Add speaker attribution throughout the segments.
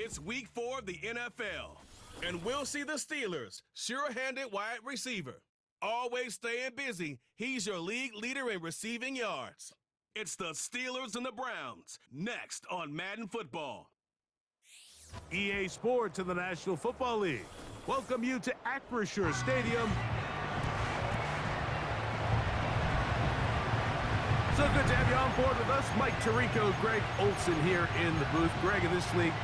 Speaker 1: It's week 4 of the NFL, and we'll see the Steelers, sure-handed wide receiver. Always staying busy, he's your league leader in receiving yards. It's the Steelers and the Browns, next on Madden Football.
Speaker 2: EA Sports and the National Football League welcome you to Acrisure Stadium. So good to have you on board with us. Mike Tirico, Greg Olson here in the booth. Greg, in this league,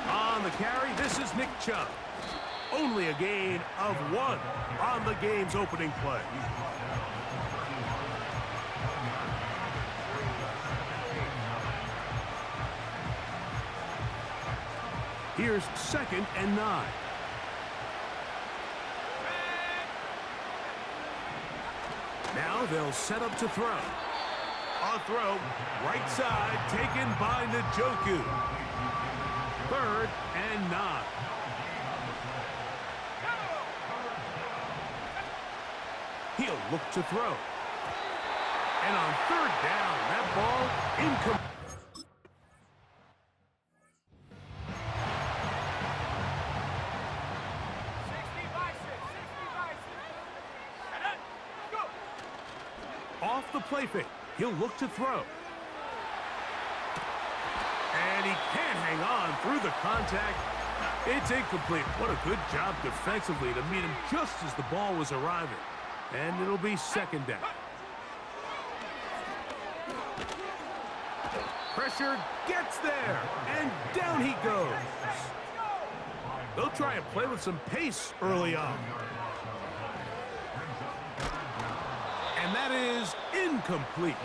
Speaker 2: on the carry, this is Nick Chubb. Only a gain of 1 on the game's opening play. Here's 2nd and 9. Now they'll set up to throw. A throw, right side, taken by Njoku. 3rd and 9. He'll look to throw. And on 3rd down, that ball incomplete. Off the play fake, he'll look to throw. And he can't hang on through the contact. It's incomplete. What a good job defensively to meet him just as the ball was arriving. And it'll be 2nd down. Pressure gets there, and down he goes. They'll try and play with some pace early on. And that is incomplete.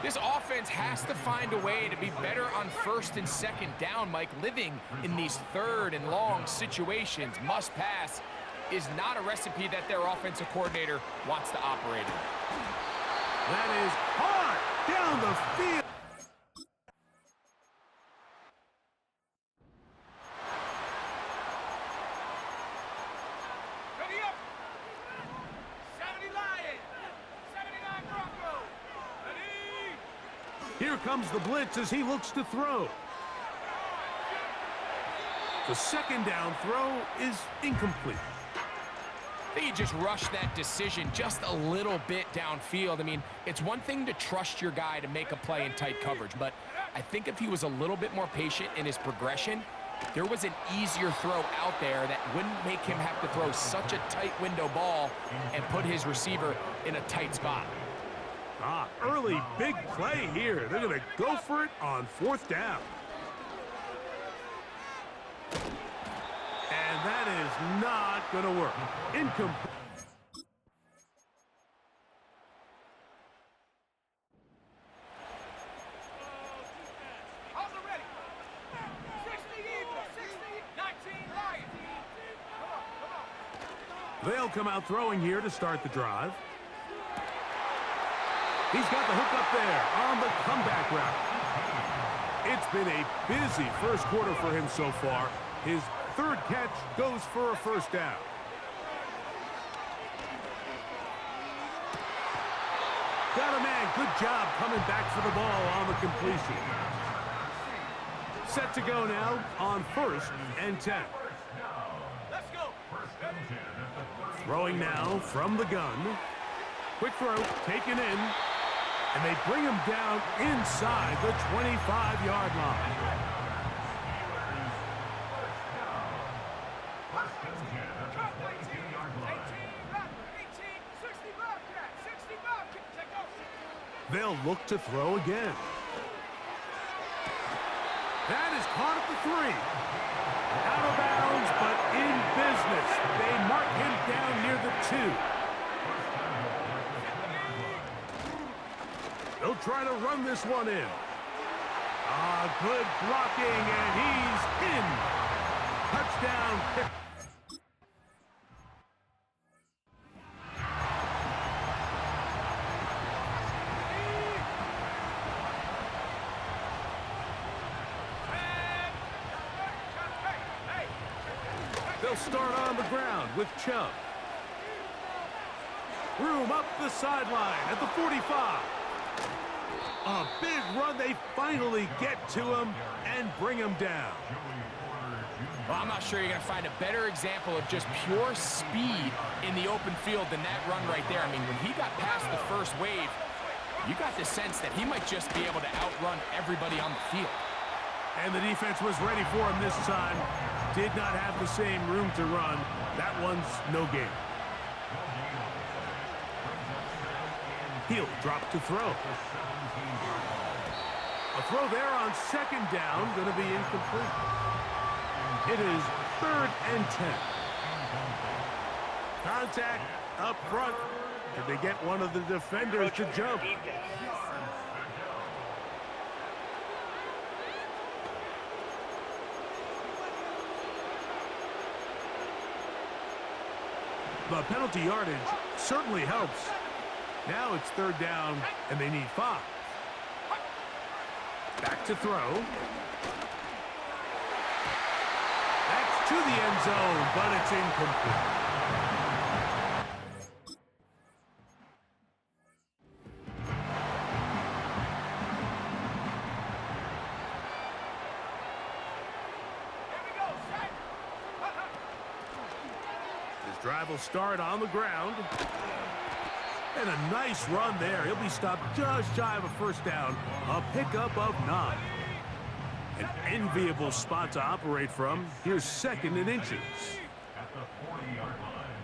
Speaker 3: This offense has to find a way to be better on 1st and 2nd down, Mike. Living in these 3rd and long situations, must pass, is not a recipe that their offensive coordinator wants to operate in.
Speaker 2: That is hard down the field. Here comes the blitz as he looks to throw. The 2nd down throw is incomplete.
Speaker 3: I think he just rushed that decision just a little bit downfield. I mean, it's one thing to trust your guy to make a play in tight coverage, but I think if he was a little bit more patient in his progression, there was an easier throw out there that wouldn't make him have to throw such a tight window ball and put his receiver in a tight spot.
Speaker 2: Early big play here. They're going to go for it on 4th down. And that is not going to work. Incomplete. They'll come out throwing here to start the drive. He's got the hook up there on the comeback route. It's been a busy first quarter for him so far. His 3rd catch goes for a 1st down. Got a man. Good job coming back for the ball on the completion. Set to go now on 1st and 10.
Speaker 4: Let's go.
Speaker 2: Throwing now from the gun. Quick throw, taken in. And they bring him down inside the 25-yard line. They'll look to throw again. That is caught at the 3. Out of bounds, but in business. They mark him down near the 2. They'll try to run this one in. Good blocking, and he's in. Touchdown. They'll start on the ground with Chubb. Room up the sideline at the 45. A big run. They finally get to him and bring him down.
Speaker 3: Well, I'm not sure you're going to find a better example of just pure speed in the open field than that run right there. I mean, when he got past the first wave, you got the sense that he might just be able to outrun everybody on the field.
Speaker 2: And the defense was ready for him this time. Did not have the same room to run. That one's no gain. He'll drop to throw. A throw there on second down, going to be incomplete. It is 3rd and 10. Contact up front. Did they get one of the defenders to jump? The penalty yardage certainly helps. Now it's 3rd down, and they need 5. Back to throw. That's to the end zone, but it's incomplete. His drive will start on the ground. And a nice run there. He'll be stopped just shy of a 1st down. A pickup of 9. An enviable spot to operate from. Here's 2nd and inches.
Speaker 4: At the 40-yard line.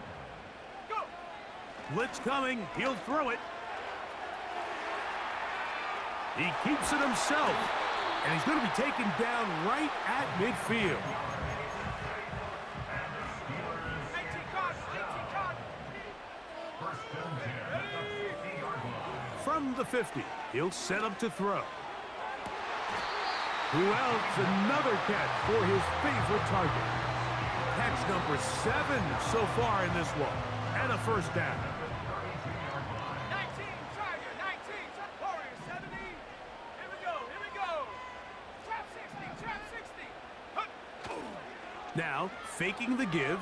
Speaker 2: Go! Blitz coming. He'll throw it. He keeps it himself. And he's going to be taken down right at midfield. From the 50, he'll set up to throw. Who else? Another catch for his favorite target. Catch number 7 so far in this one. And a 1st down.
Speaker 4: 19, Tiger, 19, Warrior, 70. Here we go. Trap 60.
Speaker 2: Now, faking the give.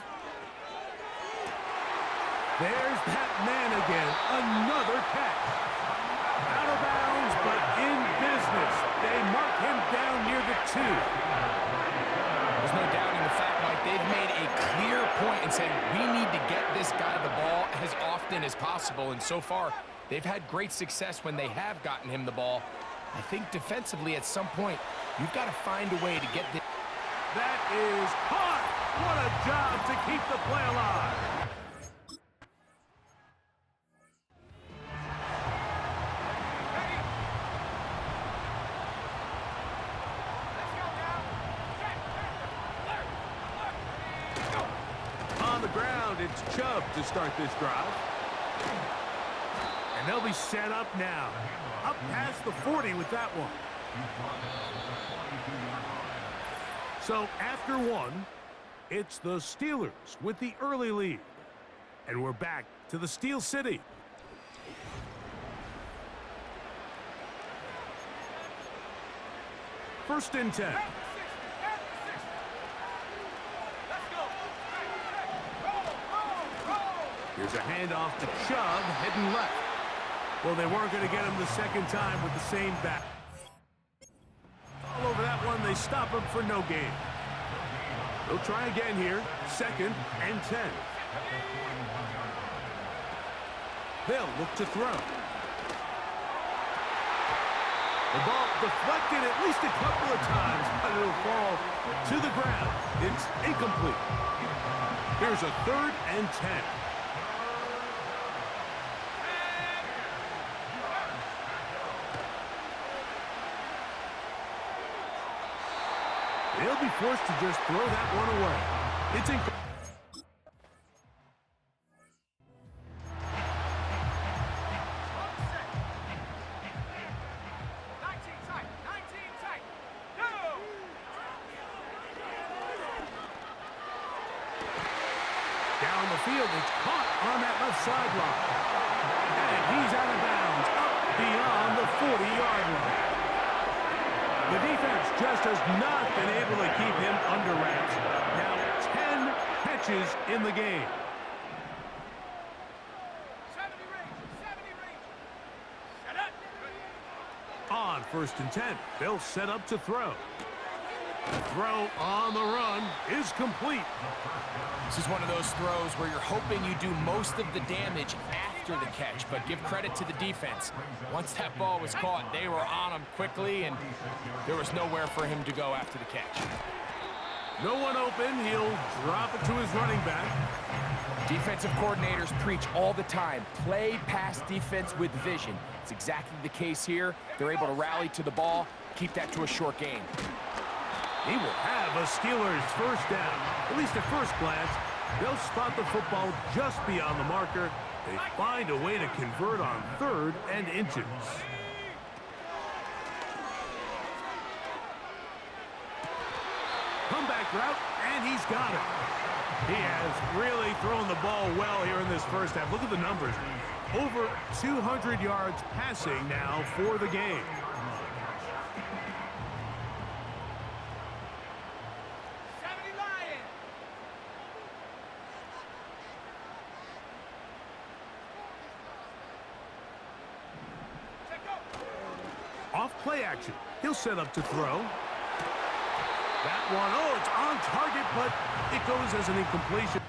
Speaker 2: There's that man again. Another catch. Out of bounds, but in business. They mark him down near the 2.
Speaker 3: There's no doubting the fact, Mike, they've made a clear point in saying we need to get this guy the ball as often as possible. And so far, they've had great success when they have gotten him the ball. I think defensively at some point, you've got to find a way to get this.
Speaker 2: That is caught. What a job to keep the play alive. On the ground, it's Chubb to start this drive. And they'll be set up now. Up past the 40 with that one. So after 1, it's the Steelers with the early lead. And we're back to the Steel City. First and 10. Here's a handoff to Chubb, heading left. Well, they weren't going to get him the second time with the same back. All over that one, they stop him for no gain. They'll try again here, 2nd and 10. They'll look to throw. The ball deflected at least a couple of times, but it'll fall to the ground. It's incomplete. Here's a 3rd and 10. They'll be forced to just throw that one away. It's incomplete. Down the field, it's caught on that left sideline. And he's out of bounds, up beyond the 40-yard line. The defense just has not been able to keep him under wraps. Now 10 catches in the game.
Speaker 4: 70 Rangers. Set up.
Speaker 2: On 1st and 10, they'll set up to throw. The throw on the run is complete.
Speaker 3: This is one of those throws where you're hoping you do most of the damage after the catch, but give credit to the defense. Once that ball was caught, they were on him quickly, and there was nowhere for him to go after the catch.
Speaker 2: No one open. He'll drop it to his running back.
Speaker 3: Defensive coordinators preach all the time, play pass defense with vision. It's exactly the case here. They're able to rally to the ball, keep that to a short game.
Speaker 2: He will have a Steelers first down. At least at first glance, they'll spot the football just beyond the marker. They find a way to convert on 3rd and inches. Comeback route, and he's got it. He has really thrown the ball well here in this first half. Look at the numbers. Over 200 yards passing now for the game. Off play action. He'll set up to throw. That one, oh, it's on target, but it goes as an incompletion.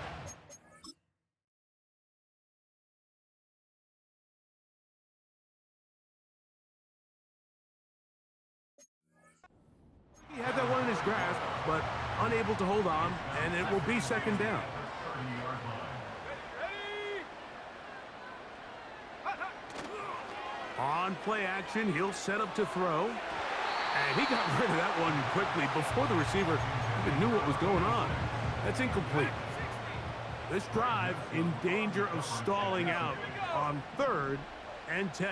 Speaker 2: He had that one in his grasp, but unable to hold on, and it will be 2nd down. On play action, he'll set up to throw. And he got rid of that one quickly before the receiver even knew what was going on. That's incomplete. This drive in danger of stalling out on 3rd and 10.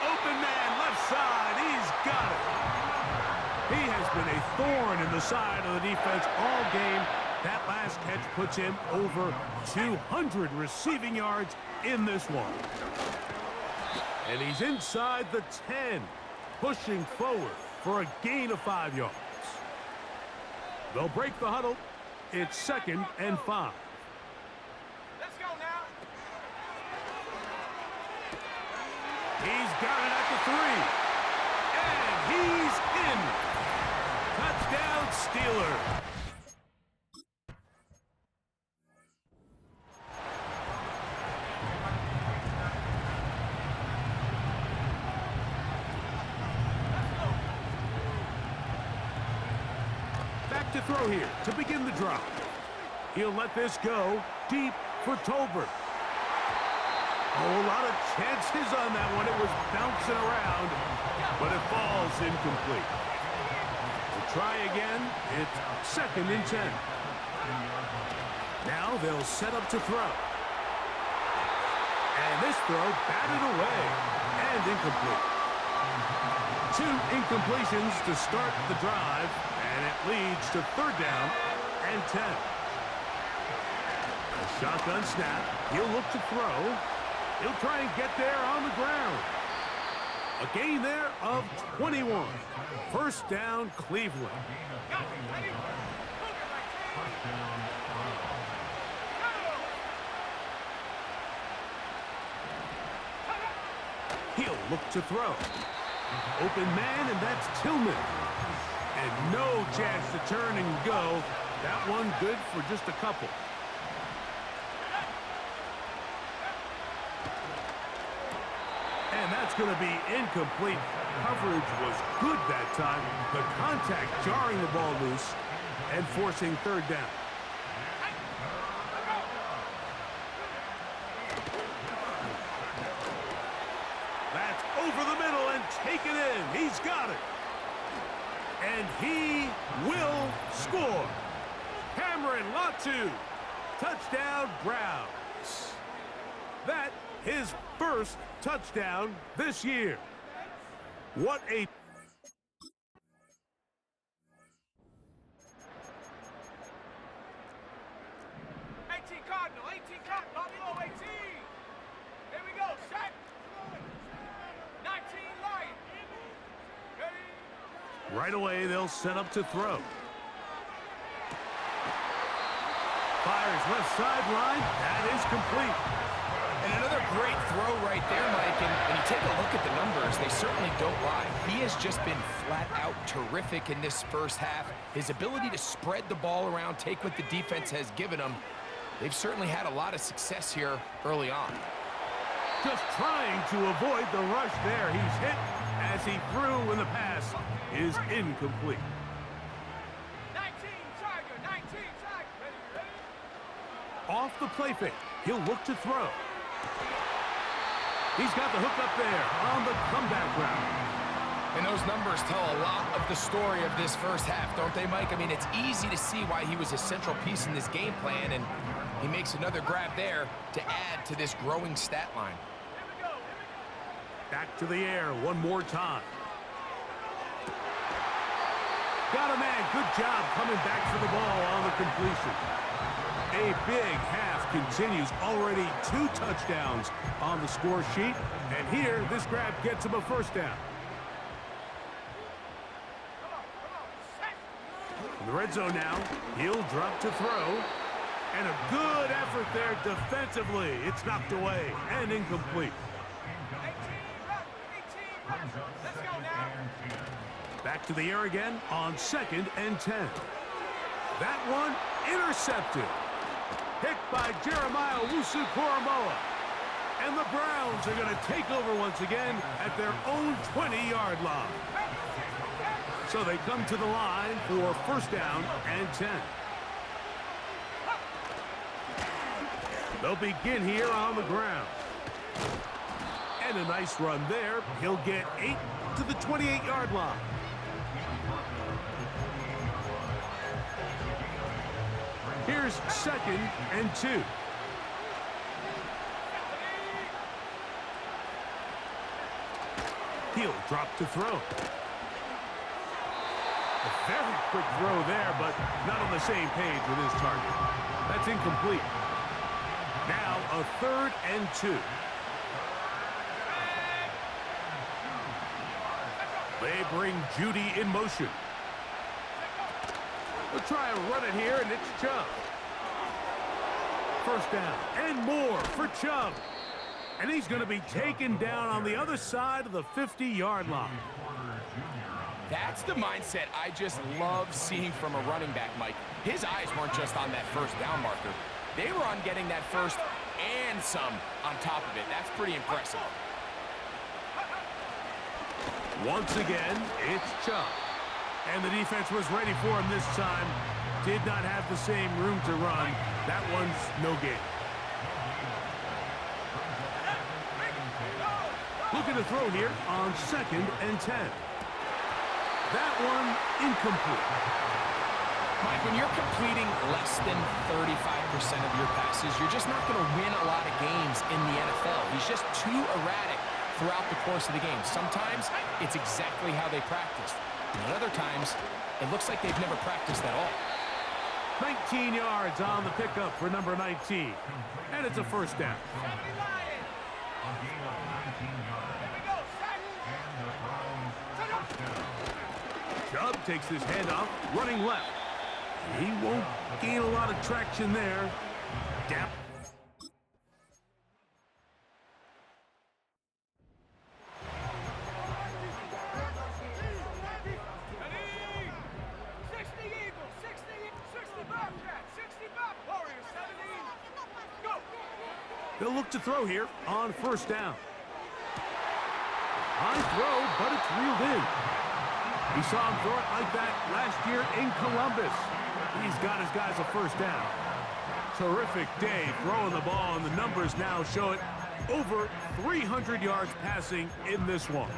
Speaker 2: Open man, left side, he's got it. He has been a thorn in the side of the defense all game. That last catch puts him over 200 receiving yards in this one. And he's inside the 10, pushing forward for a gain of 5 yards. They'll break the huddle. It's 2nd and 5.
Speaker 4: Let's go now.
Speaker 2: He's got it at the 3. And he's in. Touchdown, Steelers. To throw here to begin the drive. He'll let this go deep for Tolbert. Oh, a lot of chances on that one. It was bouncing around, but it falls incomplete. We'll try again. It's 2nd and 10. Now they'll set up to throw. And this throw batted away and incomplete. 2 incompletions to start the drive. And it leads to 3rd down and 10. A shotgun snap. He'll look to throw. He'll try and get there on the ground. A gain there of 21. 1st down, Cleveland. He'll look to throw. Open man, and that's Tillman. And no chance to turn and go. That one good for just a couple. And that's going to be incomplete. Coverage was good that time. The contact jarring the ball loose and forcing 3rd down. That's over the middle and taken in. He's got it. And he will score. Cameron Latu. Touchdown, Browns. That his first touchdown this year. What a...
Speaker 4: 18 Cardinal, Bobby Lowe, 18. Here we go, set. 19 Lion. Ready?
Speaker 2: Right away, they'll set up to throw. Fires left sideline. That is complete.
Speaker 3: And another great throw right there, Mike. And you take a look at the numbers, they certainly don't lie. He has just been flat out terrific in this first half. His ability to spread the ball around, take what the defense has given him, they've certainly had a lot of success here early on.
Speaker 2: Just trying to avoid the rush there. He's hit as he threw, and the pass is incomplete.
Speaker 4: 19 Tiger, 19 Tiger. Ready?
Speaker 2: Off the play fake, he'll look to throw. He's got the hook up there on the comeback route.
Speaker 3: And those numbers tell a lot of the story of this first half, don't they, Mike? I mean, it's easy to see why he was a central piece in this game plan, and he makes another grab there to add to this growing stat line.
Speaker 2: Back to the air one more time. Got a man. Good job coming back for the ball on the completion. A big half continues. Already 2 touchdowns on the score sheet. And here, this grab gets him a first down. In the red zone now, he'll drop to throw. And a good effort there defensively. It's knocked away and incomplete.
Speaker 4: 18, let's go now.
Speaker 2: Back to the air again on 2nd and 10. That one intercepted. Picked by Jeremiah Wusu-Koromoa. And the Browns are going to take over once again at their own 20-yard line. So they come to the line for first down and 10. They'll begin here on the ground. And a nice run there. He'll get 8 to the 28-yard line. Here's 2nd and 2. He'll drop to throw. A very quick throw there, but not on the same page with his target. That's incomplete. Now a 3rd and 2. They bring Judy in motion. We'll try and run it here, and it's Chubb. First down and more for Chubb. And he's going to be taken down on the other side of the 50-yard line.
Speaker 3: That's the mindset I just love seeing from a running back, Mike. His eyes weren't just on that first down marker. They were on getting that first and some on top of it. That's pretty impressive.
Speaker 2: Once again, it's Chubb. And the defense was ready for him this time. Did not have the same room to run. That one's no gain. Looking to throw here on 2nd and 10. That one incomplete.
Speaker 3: Mike, when you're completing less than 35% of your passes, you're just not going to win a lot of games in the NFL. He's just too erratic throughout the course of the game. Sometimes it's exactly how they practice. And other times, it looks like they've never practiced at all.
Speaker 2: 19 yards on the pickup for number 19. And it's a first down. Chubb takes his handoff, running left. He won't gain a lot of traction there. Dap. They'll look to throw here on first down. High throw, but it's reeled in. We saw him throw it like that last year in Columbus. He's got his guys a first down. Terrific day throwing the ball, and the numbers now show it. Over 300 yards passing in this one.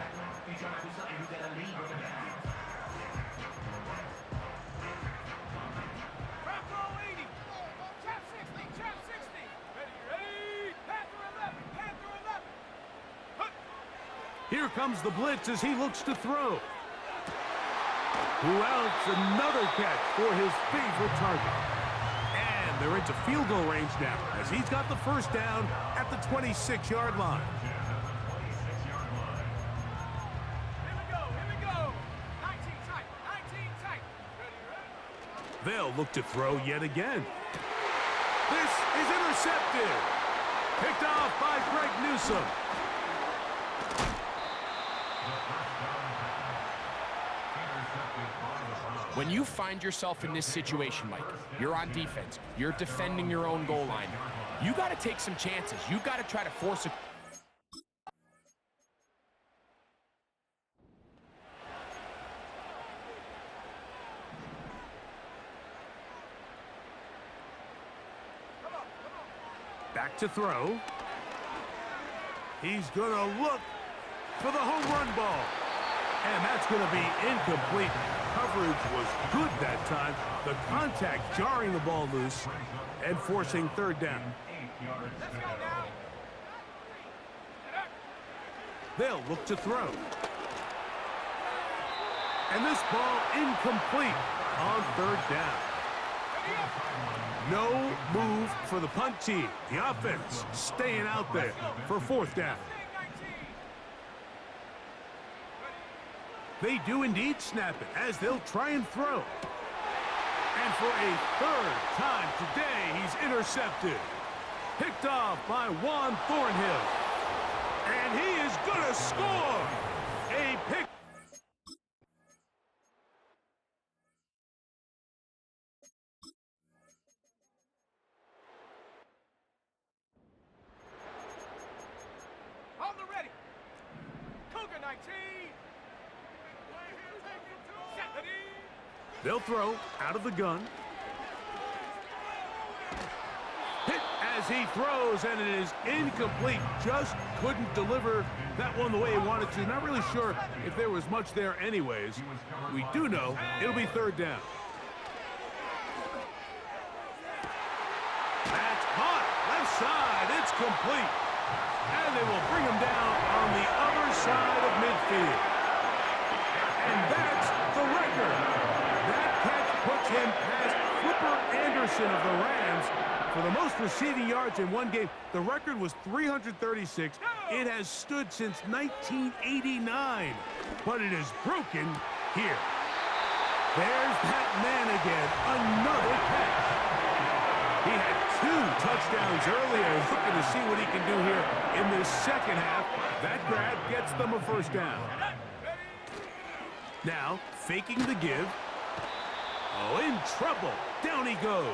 Speaker 2: Here comes the blitz as he looks to throw. Who else? Another catch for his favorite target. And they're into field goal range now as he's got the first down at the 26-yard line.
Speaker 4: Here we go. 19 tight.
Speaker 2: They'll look to throw yet again. This is intercepted. Picked off by Greg Newsome.
Speaker 3: When you find yourself in this situation, Mike, you're on defense, you're defending your own goal line, you got to take some chances. You got to try to force it.
Speaker 2: Back to throw. He's going to look for the home run ball. And that's going to be incomplete. Coverage was good that time. The contact jarring the ball loose and forcing third down. They'll look to throw. And this ball incomplete on third down. No move for the punt team. The offense staying out there for fourth down. They do indeed snap it as they'll try and throw. And for a third time today, he's intercepted. Picked off by Juan Thornhill. And he is going to score. A pick.
Speaker 4: On the ready. Cougar 19.
Speaker 2: They'll throw out of the gun. Hit as he throws, and it is incomplete. Just couldn't deliver that one the way he wanted to. Not really sure if there was much there anyways. We do know it'll be third down. That's caught. Left side. It's complete. And they will bring him down on the other side of midfield. And that's the record. That catch puts him past Flipper Anderson of the Rams for the most receiving yards in one game. The record was 336. It has stood since 1989, but it is broken here. There's that man again. Another catch. He had 2 touchdowns earlier. Looking to see what he can do here in this second half. That grab gets them a first down. Now, faking the give. Oh, in trouble. Down he goes.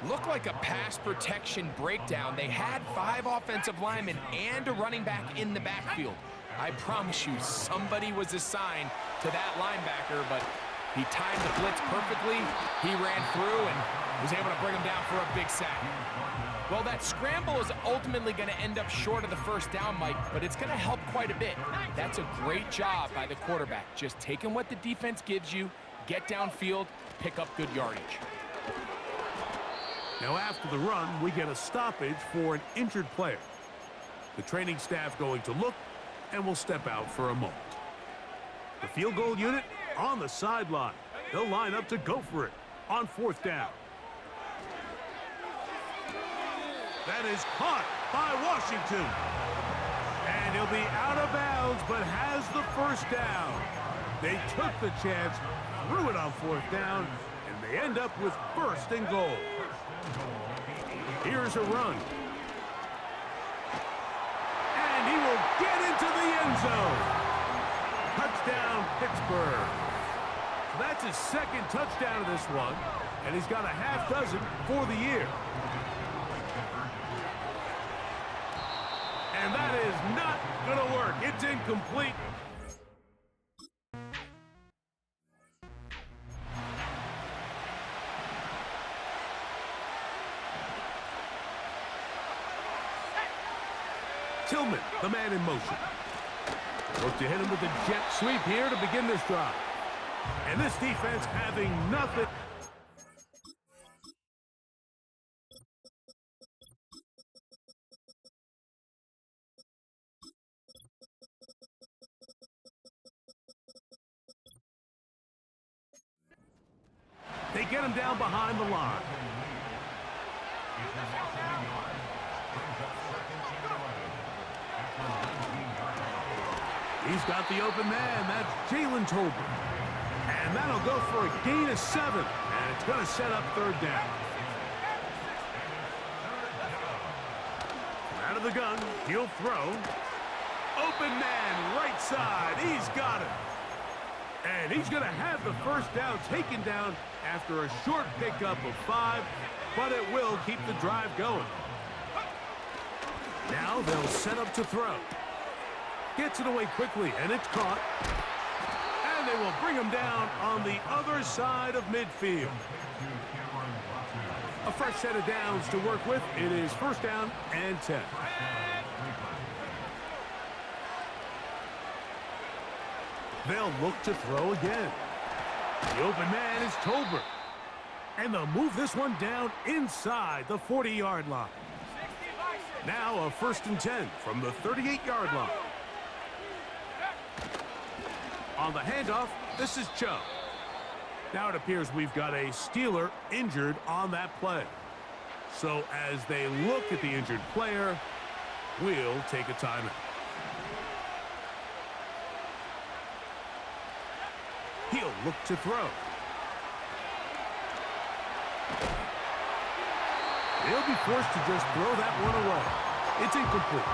Speaker 3: Looked like a pass protection breakdown. They had 5 offensive linemen and a running back in the backfield. I promise you, somebody was assigned to that linebacker, but he timed the blitz perfectly. He ran through and was able to bring him down for a big sack. Well, that scramble is ultimately going to end up short of the first down, Mike, but it's going to help quite a bit. That's a great job by the quarterback. Just taking what the defense gives you, get downfield, pick up good yardage.
Speaker 2: Now after the run, we get a stoppage for an injured player. The training staff going to look and will step out for a moment. The field goal unit on the sideline. They'll line up to go for it on fourth down. That is caught by Washington. And he'll be out of bounds, but has the first down. They took the chance, threw it on fourth down, and they end up with first and goal. Here's a run. And he will get into the end zone. Touchdown, Pittsburgh. So that's his second touchdown of this one, and he's got a half dozen for the year. And that is not going to work. It's incomplete. Tillman, the man in motion. Look to hit him with a jet sweep here to begin this drive. And this defense having nothing. They get him down behind the line. He's got the open man. That's Jalen Tolbert. And And that'll go for a gain of 7. And it's going to set up third down. Out of the gun, he'll throw. Open man, right side. He's got it. And he's going to have the first down taken down after a short pickup of 5, but it will keep the drive going. Now they'll set up to throw. Gets it away quickly, and it's caught. And they will bring him down on the other side of midfield. A fresh set of downs to work with. It is first down and 10. They'll look to throw again. The open man is Tolbert. And they'll move this one down inside the 40-yard line. Now a first and 10 from the 38-yard line. On the handoff, this is Chubb. Now it appears we've got a Steeler injured on that play. So as they look at the injured player, we'll take a timeout. He'll look to throw. He'll be forced to just throw that one away. It's incomplete.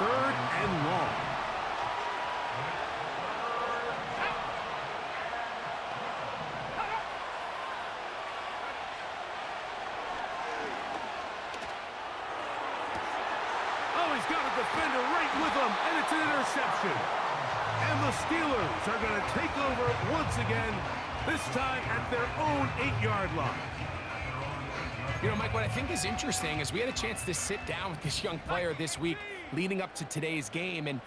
Speaker 2: Third and long. Oh, he's got a defender right with him, and it's an interception. And the Steelers are going to take over once again, this time at their own 8-yard line.
Speaker 3: You know, Mike, what I think is interesting is we had a chance to sit down with this young player this week leading up to today's game, and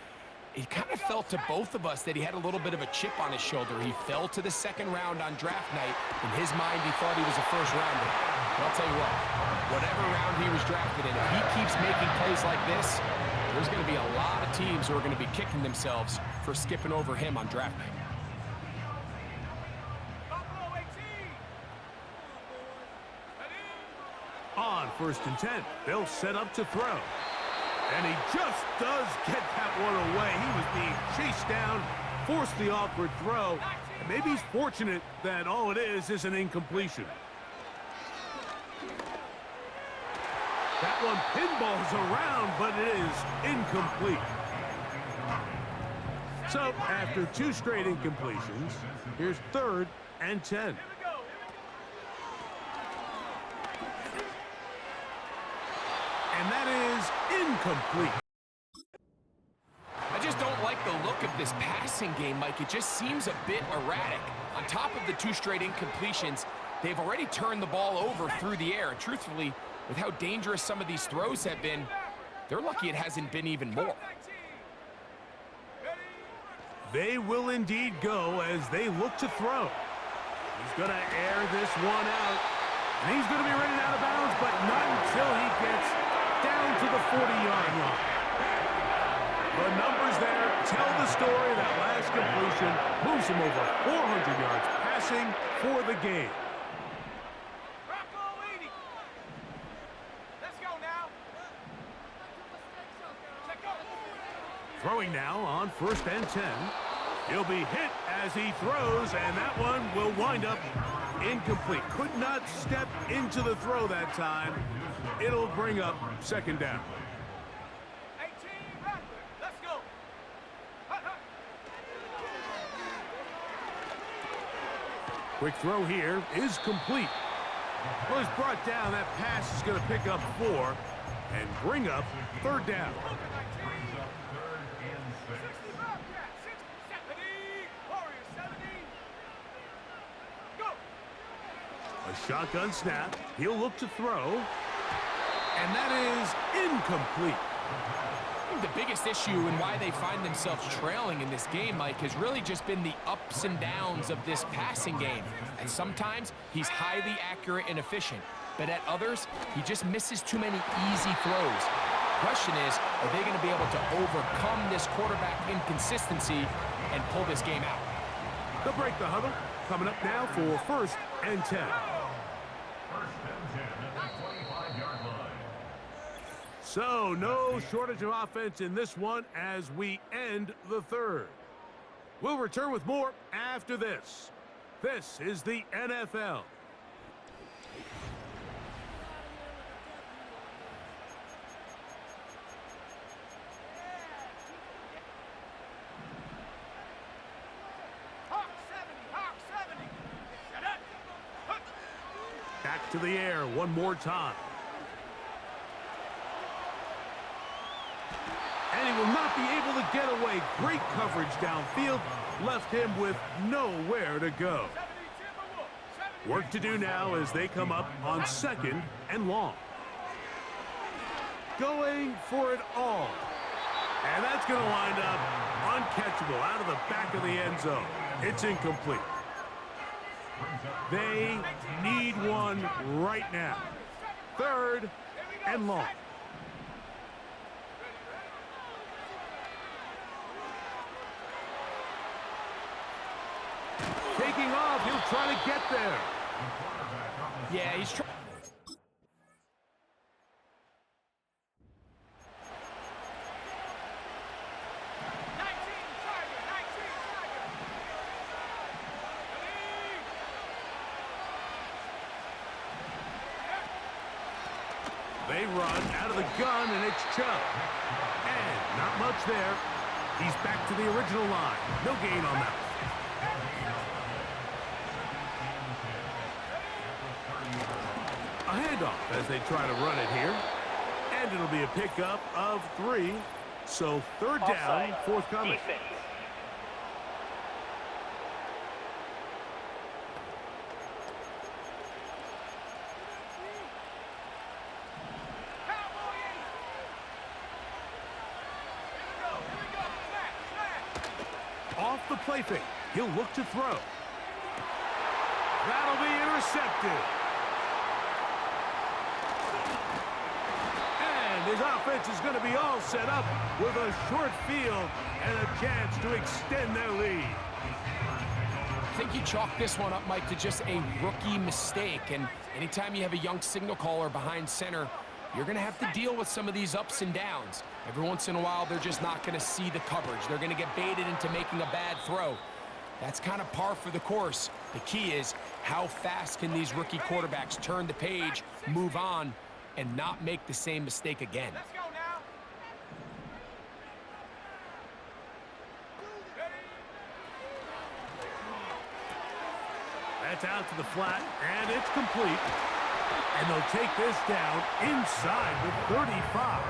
Speaker 3: it kind of felt to both of us that he had a little bit of a chip on his shoulder. He fell to the second round on draft night. In his mind, he thought he was a first rounder. But I'll tell you what, whatever round he was drafted in, if he keeps making plays like this, there's going to be a lot of teams who are going to be kicking themselves for skipping over him on draft night.
Speaker 2: On first and 10, they'll set up to throw. And he just does get that one away. He was being chased down, forced the awkward throw. And maybe he's fortunate that all it is an incompletion. That one pinballs around, but it is incomplete. So after 2 straight incompletions, here's third and 10. And that is incomplete.
Speaker 3: I just don't like the look of this passing game, Mike. It just seems a bit erratic. On top of the 2 straight incompletions, they've already turned the ball over through the air. And truthfully, with how dangerous some of these throws have been, they're lucky it hasn't been even more.
Speaker 2: They will indeed go as they look to throw. He's going to air this one out. And he's going to be running out of bounds, but not until he gets down to the 40-yard line. The numbers there tell the story. That last completion moves him over 400 yards passing for the game. Throwing now on first and 10. He'll be hit as he throws, and that one will wind up incomplete. Could not step into the throw that time. It'll bring up second down.
Speaker 4: 18, let's go.
Speaker 2: Quick throw here is complete. Well, he's brought down. That pass is going to pick up 4 and bring up third down. A shotgun snap. He'll look to throw. And that is incomplete.
Speaker 3: I think the biggest issue and why they find themselves trailing in this game, Mike, has really just been the ups and downs of this passing game. And sometimes he's highly accurate and efficient, but at others, he just misses too many easy throws. Question is, are they going to be able to overcome this quarterback inconsistency and pull this game out?
Speaker 2: They'll break the huddle. Coming up now for first and 10. So, no shortage of offense in this one as we end the third. We'll return with more after this. This is the NFL.
Speaker 4: Hawk 70. Shut up. Huck.
Speaker 2: Back to the air one more time. And he will not be able to get away. Great coverage downfield. Left him with nowhere to go.
Speaker 4: 70 Timberwolves. 70.
Speaker 2: Work to do now as they come up on 2nd and long. Going for it all. And that's going to wind up uncatchable out of the back of the end zone. It's incomplete. They need one right now. 3rd and long. Taking off, he'll try to get there.
Speaker 3: Yeah, he's trying.
Speaker 4: 19 Tiger.
Speaker 2: They run out of the gun, and it's Chubb. And not much there. He's back to the original line. No gain on that. A handoff as they try to run it here. And it'll be a pickup of 3. So 3rd down, forthcoming. Off the play fake. He'll look to throw. That'll be intercepted. And his offense is going to be all set up with a short field and a chance to extend their lead.
Speaker 3: I think you chalk this one up, Mike, to just a rookie mistake. And anytime you have a young signal caller behind center, you're going to have to deal with some of these ups and downs. Every once in a while, they're just not going to see the coverage. They're going to get baited into making a bad throw. That's kind of par for the course. The key is how fast can these rookie quarterbacks turn the page, move on, and not make the same mistake again.
Speaker 4: Let's go now.
Speaker 2: That's out to the flat, and it's complete. And they'll take this down inside the 35.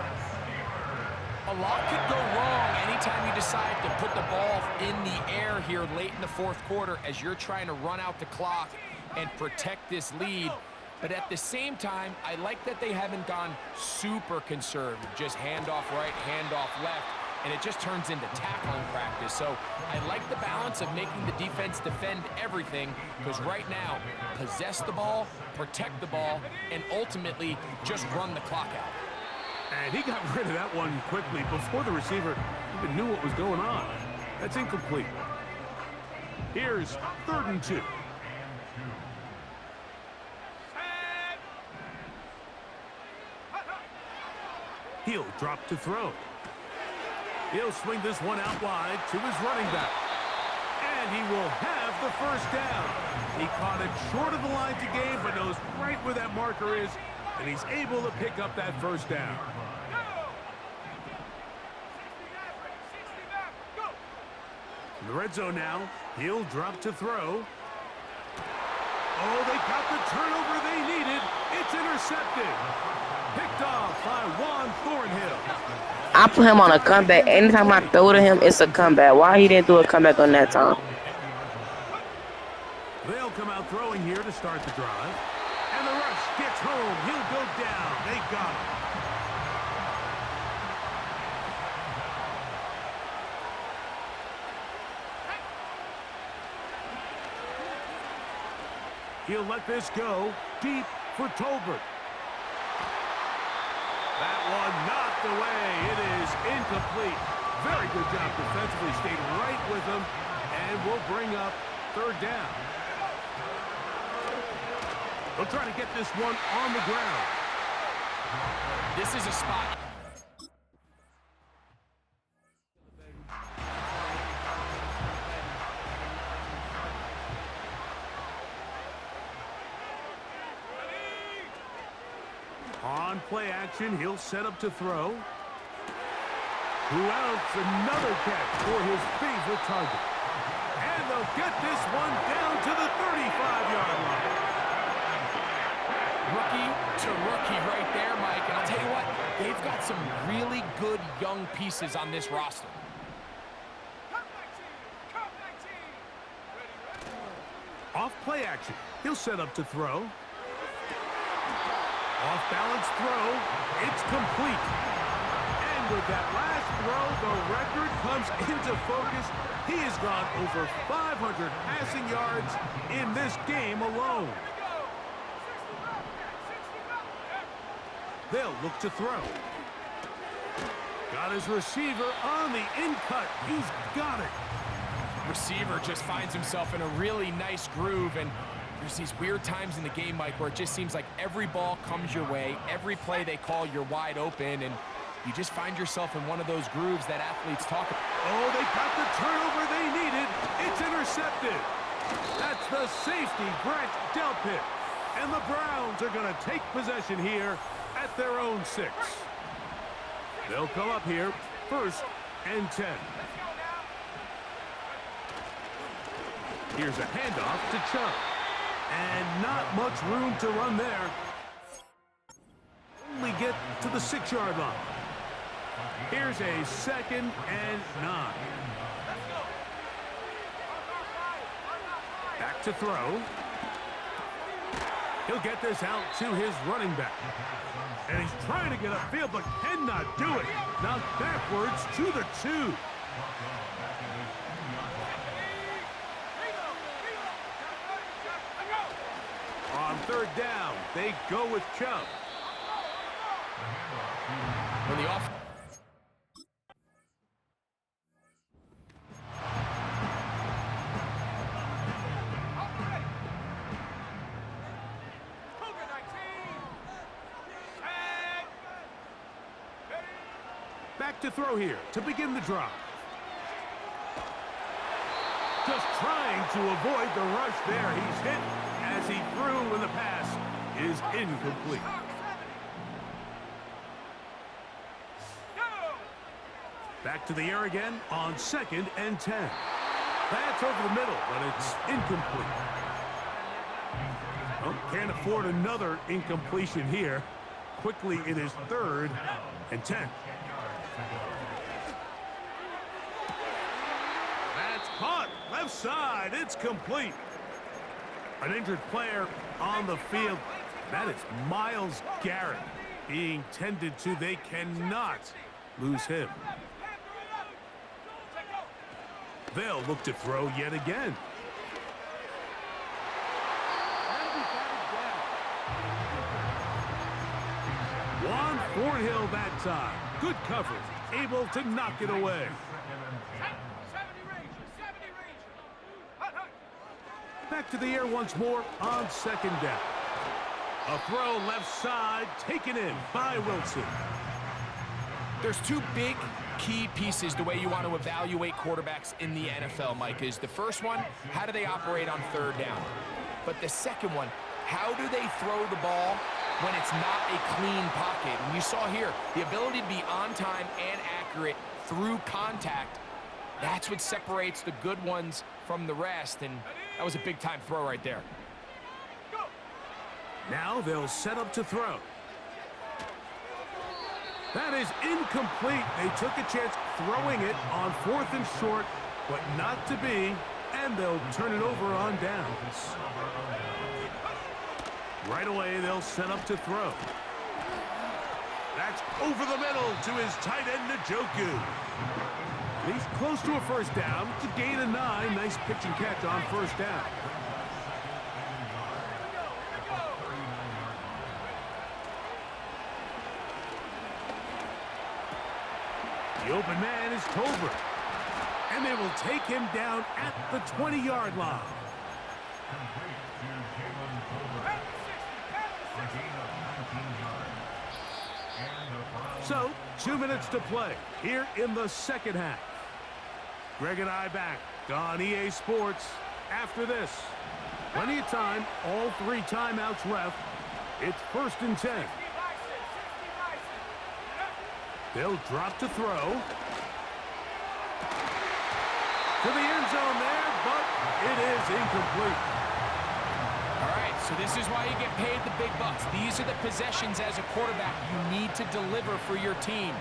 Speaker 3: A lot could go wrong anytime you decide to put the ball in the air here late in the 4th quarter as you're trying to run out the clock and protect this lead. But at the same time, I like that they haven't gone super conservative, just handoff right, handoff left, and it just turns into tackling practice. So I like the balance of making the defense defend everything, because right now, possess the ball, protect the ball, and ultimately just run the clock out.
Speaker 2: And he got rid of that one quickly before the receiver even knew what was going on. That's incomplete. Here's 3rd and 2. He'll drop to throw. He'll swing this one out wide to his running back. And he will have the 1st down. He caught it short of the line to gain, but knows right where that marker is, and he's able to pick up that 1st down. In the red zone now, he'll drop to throw. Oh, they got the turnover they needed. It's intercepted. Picked off by Juan Thornhill.
Speaker 5: I put him on a comeback. Anytime I throw to him, it's a comeback. Why he didn't do a comeback on that time?
Speaker 2: They'll come out throwing here to start the drive. And the rush gets home. He'll go down. They got him. He'll let this go deep for Tolbert. That one knocked away. It is incomplete. Very good job defensively. Stayed right with him. And will bring up 3rd down. They'll try to get this one on the ground.
Speaker 3: This is a spot.
Speaker 2: On play action, he'll set up to throw. Who else? Another catch for his favorite target. And they'll get this one down to the 35-yard line.
Speaker 3: Rookie to rookie right there, Mike. And I'll tell you what, they've got some really good young pieces on this roster.
Speaker 2: Off play action, he'll set up to throw. Off balance throw, it's complete. And with that last throw, the record comes into focus. He has gone over 500 passing yards in this game alone. They'll look to throw. Got his receiver on the in-cut. He's got it.
Speaker 3: Receiver just finds himself in a really nice groove, and there's these weird times in the game, Mike, where it just seems like every ball comes your way, every play they call, you're wide open, and you just find yourself in one of those grooves that athletes talk about.
Speaker 2: Oh, they got the turnover they needed. It's intercepted. That's the safety, Grant Delpit. And the Browns are going to take possession here at their own 6. They'll come up here, 1st and 10. Here's a handoff to Chubb. And not much room to run there. Only get to the 6-yard line. Here's a 2nd and 9. Back to throw. He'll get this out to his running back. And he's trying to get upfield, but cannot do it. Knocked backwards to the 2. On 3rd down, they go with Chubb.
Speaker 3: When the off.
Speaker 2: Back to throw here to begin the drive. Just trying to avoid the rush there. He's hit as he threw, and the pass is incomplete. Back to the air again on 2nd and 10. That's over the middle, but it's incomplete. Well, can't afford another incompletion here. Quickly, it is 3rd and 10. That's caught. Left side. It's complete. An injured player on the field. That is Myles Garrett being tended to. They cannot lose him. They'll look to throw yet again. Juan Thornhill that time. Good coverage. Able to knock it away. Back to the air once more on 2nd down. A throw left side taken in by Wilson.
Speaker 3: There's 2 big key pieces the way you want to evaluate quarterbacks in the NFL, Mike. Is the first one, how do they operate on 3rd down? But the second one, how do they throw the ball when it's not a clean pocket? And you saw here, the ability to be on time and accurate through contact, that's what separates the good ones from the rest, and that was a big-time throw right there.
Speaker 2: Now they'll set up to throw. That is incomplete. They took a chance throwing it on 4th and short, but not to be, and they'll turn it over on downs. Right away, they'll set up to throw. That's over the middle to his tight end, Njoku. He's close to a 1st down. To gain a 9. Nice pitch and catch on 1st down. The open man is Tolbert. And they will take him down at the 20-yard line. So, 2 minutes to play here in the 2nd half. Greg and I back on EA Sports after this. Plenty of time, all 3 timeouts left. It's 1st and 10. They'll drop to throw. To the end zone there, but it is incomplete.
Speaker 3: All right, so this is why you get paid the big bucks. These are the possessions as a quarterback you need to deliver for your team.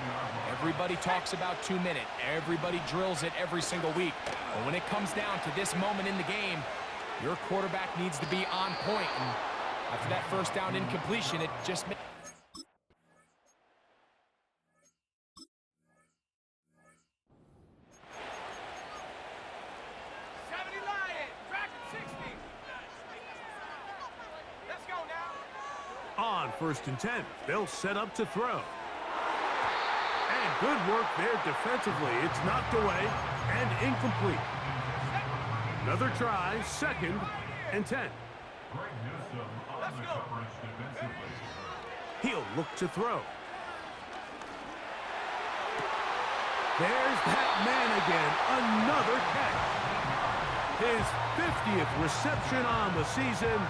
Speaker 3: Everybody talks about 2 minutes. Everybody drills it every single week. But when it comes down to this moment in the game, your quarterback needs to be on point. And after that first down incompletion, it just...
Speaker 4: 70 Lions, track at 60. Let's go now.
Speaker 2: On 1st and 10, they'll set up to throw. And good work there defensively. It's knocked away and incomplete. Another try, 2nd and 10.
Speaker 4: Let's go.
Speaker 2: He'll look to throw. There's that man again, another catch. His 50th reception on the season,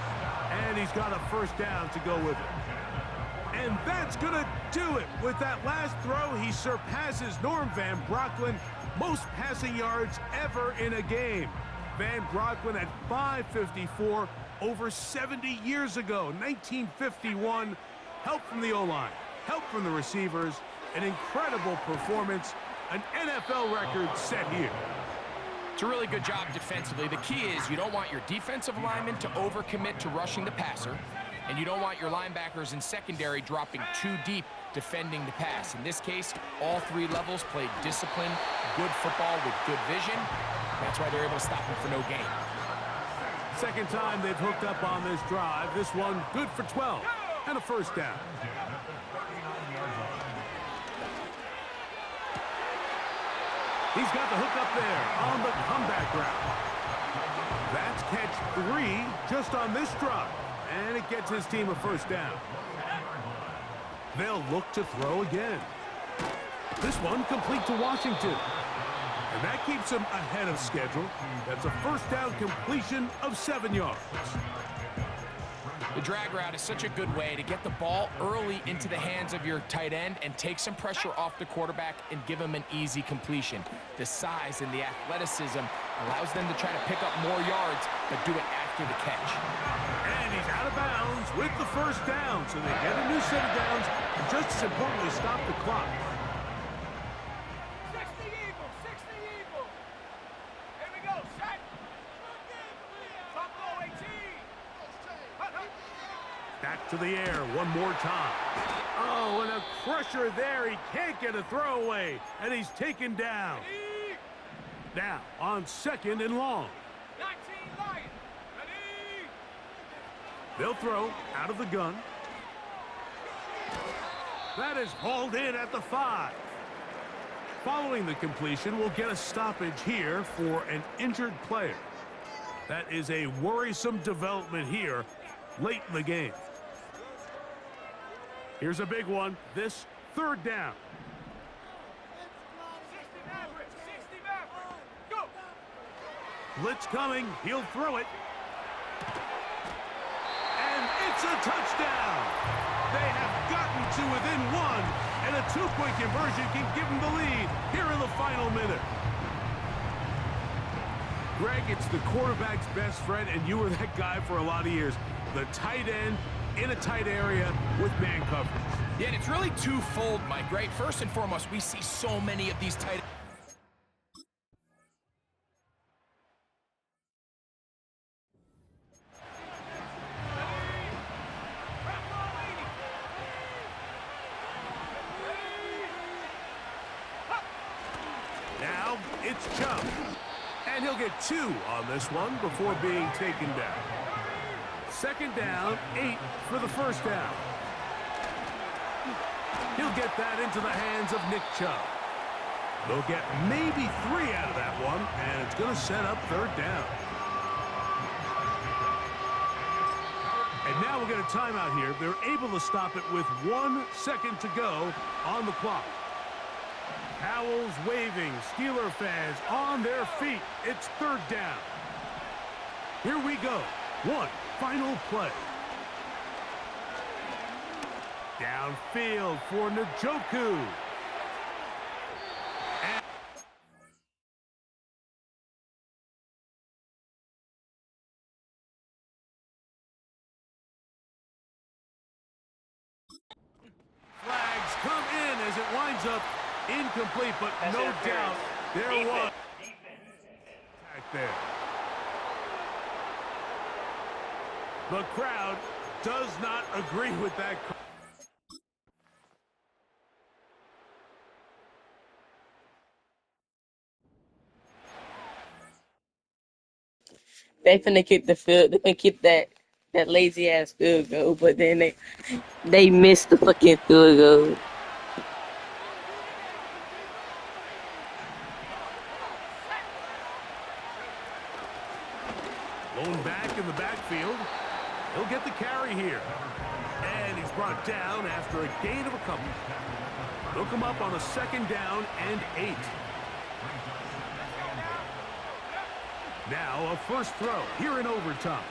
Speaker 2: and he's got a first down to go with it. And that's going to do it. With that last throw, he surpasses Norm Van Brocklin, most passing yards ever in a game. Van Brocklin at 554 over 70 years ago, 1951. Help from the O-line, help from the receivers, an incredible performance, an NFL record set here.
Speaker 3: It's a really good job defensively. The key is you don't want your defensive linemen to overcommit to rushing the passer, and you don't want your linebackers in secondary dropping too deep defending the pass. In this case, all 3 levels played disciplined, good football with good vision. That's why they're able to stop him for no gain.
Speaker 2: Second time they've hooked up on this drive. This one good for 12 and a first down. He's got the hook up there on the comeback route. That's catch 3 just on this drive, and it gets his team a first down. They'll look to throw again. This one complete to Washington. And that keeps him ahead of schedule. That's a first down completion of 7 yards.
Speaker 3: The drag route is such a good way to get the ball early into the hands of your tight end and take some pressure off the quarterback and give him an easy completion. The size and the athleticism allows them to try to pick up more yards, but do it after the catch.
Speaker 2: And he's out of bounds with the first down, so they get a new set of downs, and just as importantly, stop the clock.
Speaker 4: 60 Eagles, 60 Eagles. Here we go, set. Buffalo 18. Hut, hut.
Speaker 2: Back to the air one more time. Oh, and a pressure there. He can't get a throwaway, and he's taken down.
Speaker 4: Ready?
Speaker 2: Now on 2nd and long.
Speaker 4: 19 Lions. Ready?
Speaker 2: They'll throw out of the gun. That is hauled in at the 5. Following the completion, we'll get a stoppage here for an injured player. That is a worrisome development here late in the game. Here's a big one. This 3rd down.
Speaker 4: 60 Mavericks, 60 Mavericks. Go.
Speaker 2: Blitz coming. He'll throw it. And it's a touchdown. They have gotten to within 1, and a 2-point conversion can give them the lead here in the final minute. Greg, it's the quarterback's best friend, and you were that guy for a lot of years. The tight end in a tight area with man coverage.
Speaker 3: Yeah, and it's really twofold, Mike, right? First and foremost, we see so many of these tight
Speaker 2: Now it's Chubb. And he'll get 2 on this one before being taken down. 2nd down, 8 for the first down. He'll get that into the hands of Nick Chubb. They'll get maybe 3 out of that one, and it's going to set up 3rd down. And now we'll get a timeout here. They're able to stop it with 1 second to go on the clock. Towels waving, Steeler fans on their feet. It's 3rd down. Here we go. One final play. Downfield for Njoku. winds up incomplete, but no doubt there was back there. The crowd does not agree with that call.
Speaker 5: They finna keep the field. They finna keep that lazy ass field goal, but then they missed the fucking field goal.
Speaker 2: Blown back in the backfield. He'll get the carry here. And he's brought down after a gain of a couple. They'll come up on a 2nd down and 8. Now a first throw here in overtime.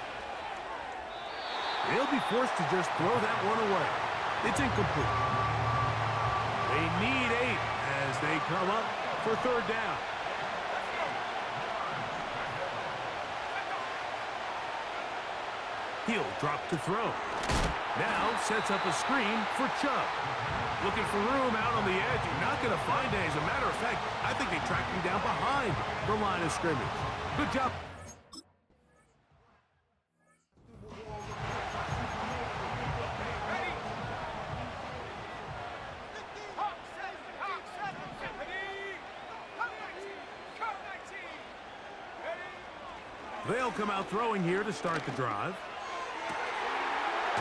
Speaker 2: They'll be forced to just throw that one away. It's incomplete. They need 8 as they come up for 3rd down. He'll drop to throw. Now sets up a screen for Chubb. Looking for room out on the edge. You're not going to find it. As a matter of fact, I think they tracked him down behind the line of scrimmage. Good job. They'll come out throwing here to start the drive.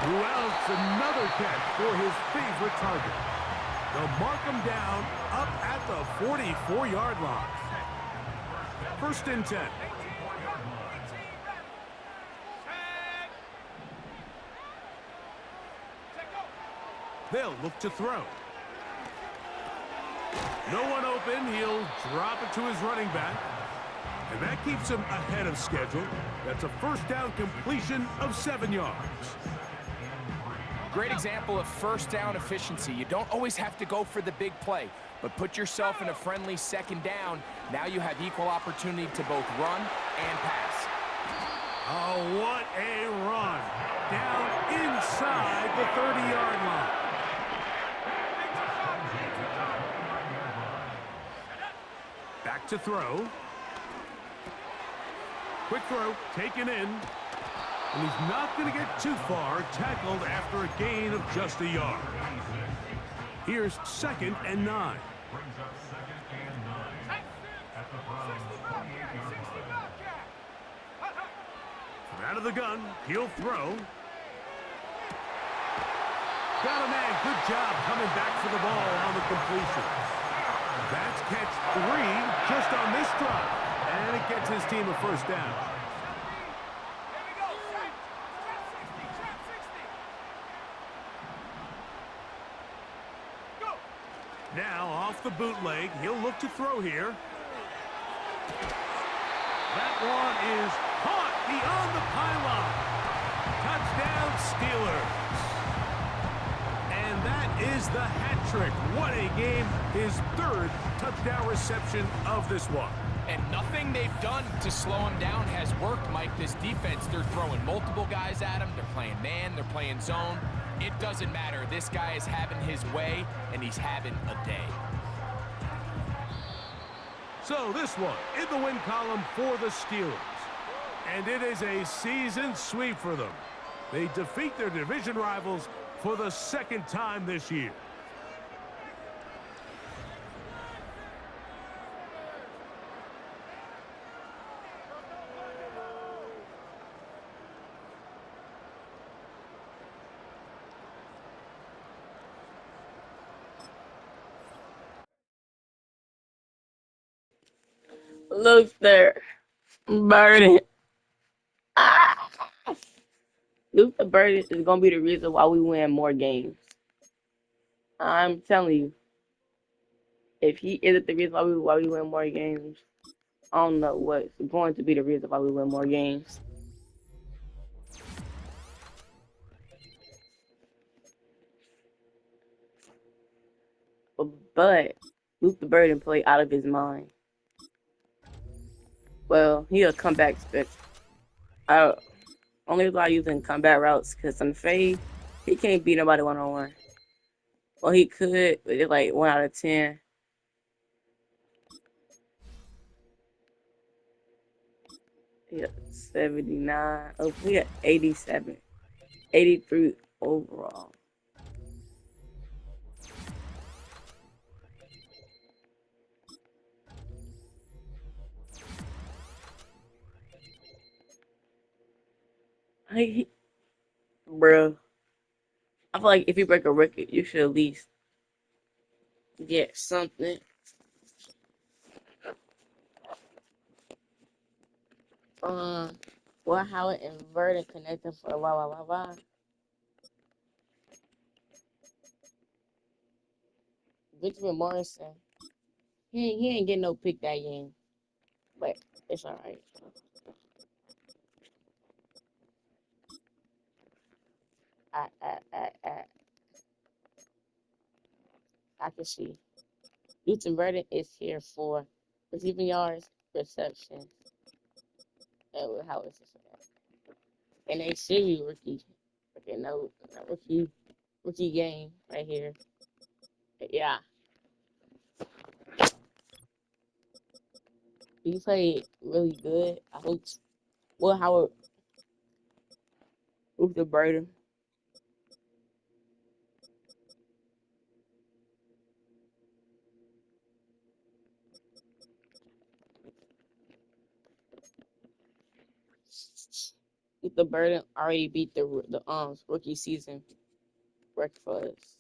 Speaker 2: Wells, another catch for his favorite target. They'll mark him down up at the 44-yard line. 1st and 10. They'll look to throw. No one open. He'll drop it to his running back. And that keeps him ahead of schedule. That's a 1st down completion of 7 yards.
Speaker 3: Great example of 1st down efficiency. You don't always have to go for the big play, but put yourself in a friendly 2nd down. Now you have equal opportunity to both run and pass.
Speaker 2: Oh, what a run. Down inside the 30-yard line. Back to throw. Quick throw, taken in. And he's not going to get too far, tackled after a gain of just a yard. Here's 2nd and 9. From out of the gun, he'll throw. Got a man, good job coming back for the ball on the completion. That's catch 3 just on this drive. And it gets his team a 1st down. Now off the bootleg, he'll look to throw here. That one is caught beyond the pylon. Touchdown Steelers. And that is the hat trick. What a game. His 3rd touchdown reception of this one.
Speaker 3: And nothing they've done to slow him down has worked, Mike. This defense, they're throwing multiple guys at him. They're playing man, they're playing zone. It doesn't matter. This guy is having his way, and he's having a day.
Speaker 2: So this one in the win column for the Steelers. And it is a season sweep for them. They defeat their division rivals for the 2nd time this year.
Speaker 5: Look there. Burden. Ah. Luke the Burden is going to be the reason why we win more games. I'm telling you. If he isn't the reason why we win more games, I don't know what's going to be the reason why we win more games. But Luke the Burden played out of his mind. Well, he'll come back. Only reason I using combat routes because on fade, he can't beat nobody one-on-one. Well, he could, but it's like 1 out of 10. He got 79. Oh, he got 87. 83 overall. He, bro, I feel like if you break a record, you should at least get something. Um, well, how it inverted connected for blah. Victor Morrison, he ain't getting no pick that game, but it's all right. I I I I, I can see. Houston Burden is here for receiving yards, reception, and how is this? And a Siri rookie. Okay, no rookie game right here. Yeah, he played really good. I hope. Well, Howard with the Burden. With the Burden already beat the rookie season record for us.